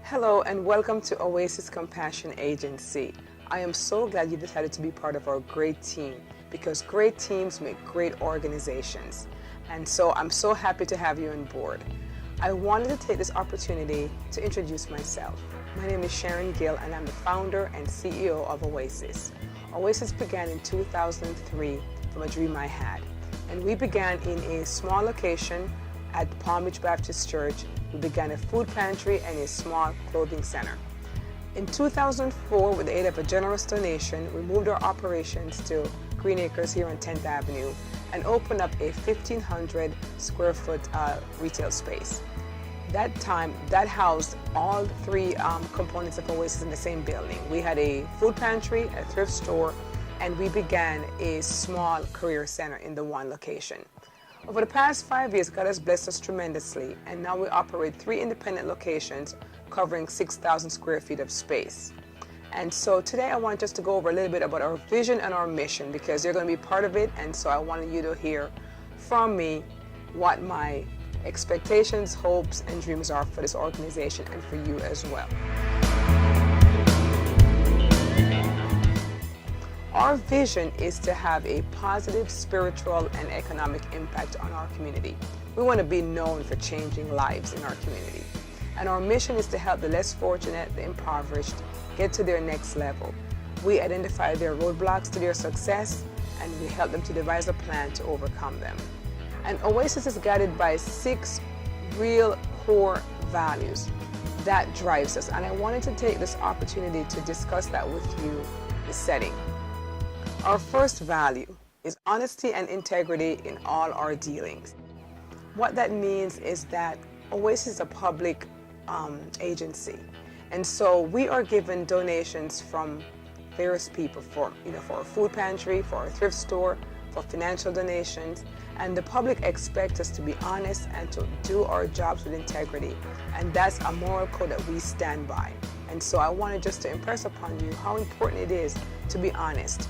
Hello and welcome to Oasis Compassion Agency. I am so glad you decided to be part of our great team because great teams make great organizations. And so I'm so happy to have you on board. I wanted to take this opportunity to introduce myself. My name is Sharon Gill and I'm the founder and CEO of Oasis. Oasis began in 2003 from a dream I had. And we began in a small location at Palm Beach Baptist Church. We began a food pantry and a small clothing center. In 2004, with the aid of a generous donation, we moved our operations to Green Acres here on 10th Avenue and opened up a 1,500 square foot retail space. That time, that housed all three components of Oasis in the same building. We had a food pantry, a thrift store, and we began a small career center in the one location. Over the past 5 years, God has blessed us tremendously, and now we operate 3 independent locations covering 6,000 square feet of space. And so today I want just to go over a little bit about our vision and our mission because you're going to be part of it, and so I wanted you to hear from me what my expectations, hopes, and dreams are for this organization and for you as well. Our vision is to have a positive spiritual and economic impact on our community. We want to be known for changing lives in our community. And our mission is to help the less fortunate, the impoverished, get to their next level. We identify their roadblocks to their success, and we help them to devise a plan to overcome them. And Oasis is guided by 6 real core values that drives us. And I wanted to take this opportunity to discuss that with you, the setting. Our first value is honesty and integrity in all our dealings. What that means is that Oasis is a public agency, and so we are given donations from various people for our food pantry, for our thrift store, for financial donations, and the public expect us to be honest and to do our jobs with integrity, and that's a moral code that we stand by. And so I wanted just to impress upon you how important it is to be honest.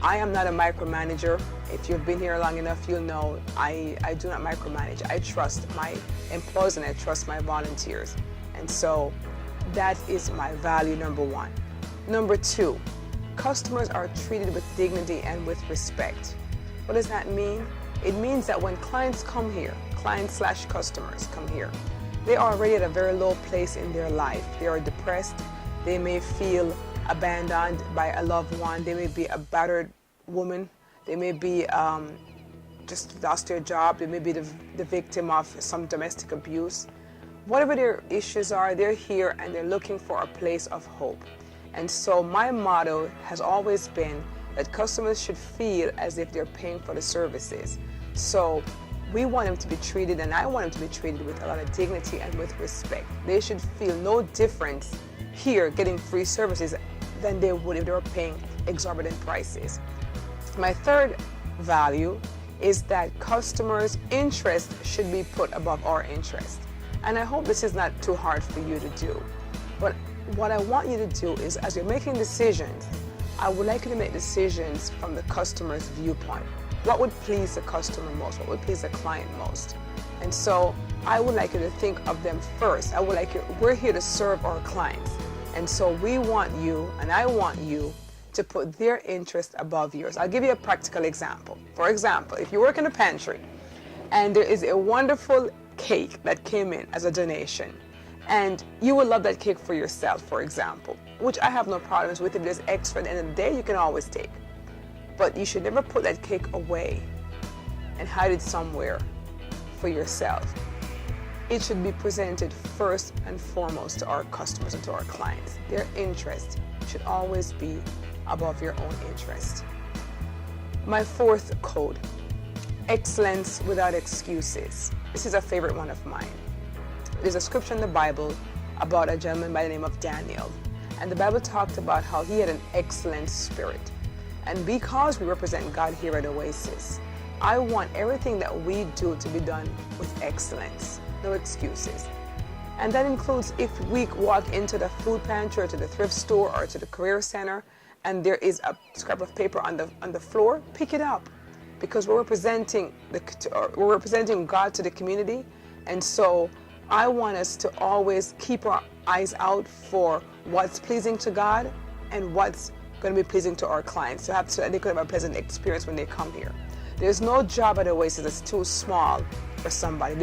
I am not a micromanager. If you've been here long enough, you'll know I do not micromanage. I trust my employees and I trust my volunteers. And so that is my value number 1. Number 2, customers are treated with dignity and with respect. What does that mean? It means that when clients come here, clients/customers come here, they are already at a very low place in their life. They are depressed. They may feel abandoned by a loved one. They may be a battered woman. They may be just lost their job. They may be the victim of some domestic abuse. Whatever their issues are, they're here and they're looking for a place of hope. And so my motto has always been that customers should feel as if they're paying for the services. So we want them to be treated, and I want them to be treated with a lot of dignity and with respect. They should feel no difference here getting free services than they would if they were paying exorbitant prices. My third value is that customers' interest should be put above our interest. And I hope this is not too hard for you to do. But what I want you to do is, as you're making decisions, I would like you to make decisions from the customer's viewpoint. What would please the customer most? What would please the client most? And so I would like you to think of them first. We're here to serve our clients. And so we want you, and I want you, to put their interest above yours. I'll give you a practical example. For example, if you work in a pantry and there is a wonderful cake that came in as a donation, and you would love that cake for yourself, for example, which I have no problems with. If there's extra at the end of the day, you can always take. But you should never put that cake away and hide it somewhere for yourself. It should be presented first and foremost to our customers and to our clients. Their interest should always be above your own interest. My fourth code, excellence without excuses. This is a favorite one of mine. There's a scripture in the Bible about a gentleman by the name of Daniel. And the Bible talked about how he had an excellent spirit. And because we represent God here at Oasis, I want everything that we do to be done with excellence. No excuses. And that includes if we walk into the food pantry or to the thrift store or to the career center and there is a scrap of paper on the floor, pick it up. because we're representing God to the community. And so I want us to always keep our eyes out for what's pleasing to God and what's going to be pleasing to our clients, so they could have a pleasant experience when they come here. There's no job at Oasis that's too small for somebody.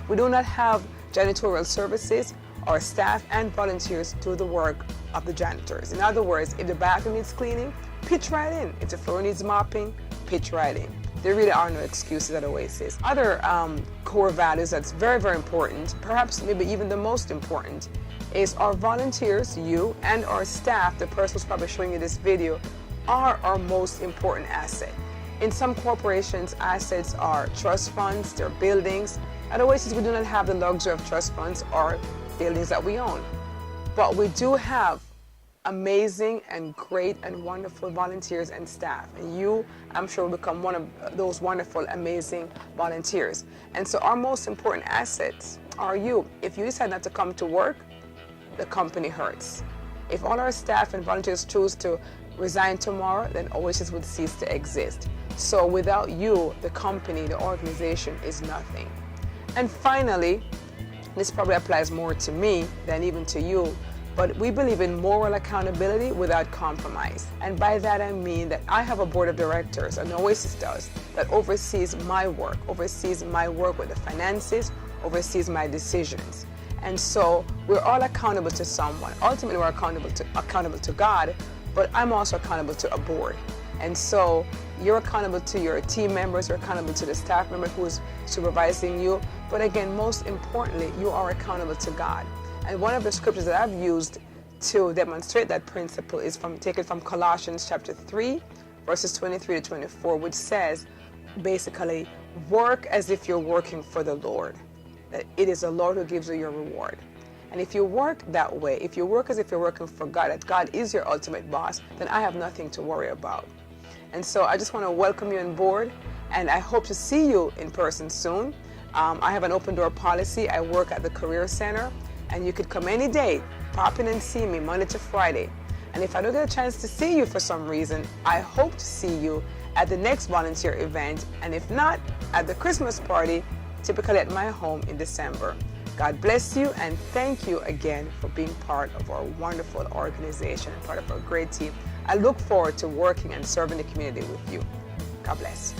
We do not have janitorial services. Our staff and volunteers do the work of the janitors. In other words, if the bathroom needs cleaning, pitch right in. If the floor needs mopping, pitch right in. There really are no excuses at Oasis. Other core values that's very, very important, perhaps maybe even the most important, is our volunteers, you, and our staff, the person who's probably showing you this video, are our most important asset. In some corporations, assets are trust funds, they're buildings. At Oasis, we do not have the luxury of trust funds or buildings that we own. But we do have amazing and great and wonderful volunteers and staff. And you, I'm sure, will become one of those wonderful, amazing volunteers. And so our most important assets are you. If you decide not to come to work, the company hurts. If all our staff and volunteers choose to resign tomorrow, then Oasis would cease to exist. So without you, the company, the organization is nothing. And finally, this probably applies more to me than even to you, but we believe in moral accountability without compromise. And by that I mean that I have a board of directors, and Oasis does, that oversees my work with the finances, oversees my decisions. And so we're all accountable to someone. Ultimately, we're accountable to God, but I'm also accountable to a board. And so you're accountable to your team members, you're accountable to the staff member who's supervising you. But again, most importantly, you are accountable to God. And one of the scriptures that I've used to demonstrate that principle is taken from Colossians chapter 3, verses 23 to 24, which says, basically, work as if you're working for the Lord. That it is the Lord who gives you your reward. And if you work that way, if you work as if you're working for God, that God is your ultimate boss, then I have nothing to worry about. And so I just want to welcome you on board, and I hope to see you in person soon. I have an open door policy. I work at the Career Center, and you could come any day, pop in and see me Monday to Friday. And if I don't get a chance to see you for some reason, I hope to see you at the next volunteer event, and if not, at the Christmas party, typically at my home in December. God bless you, and thank you again for being part of our wonderful organization and part of our great team. I look forward to working and serving the community with you. God bless.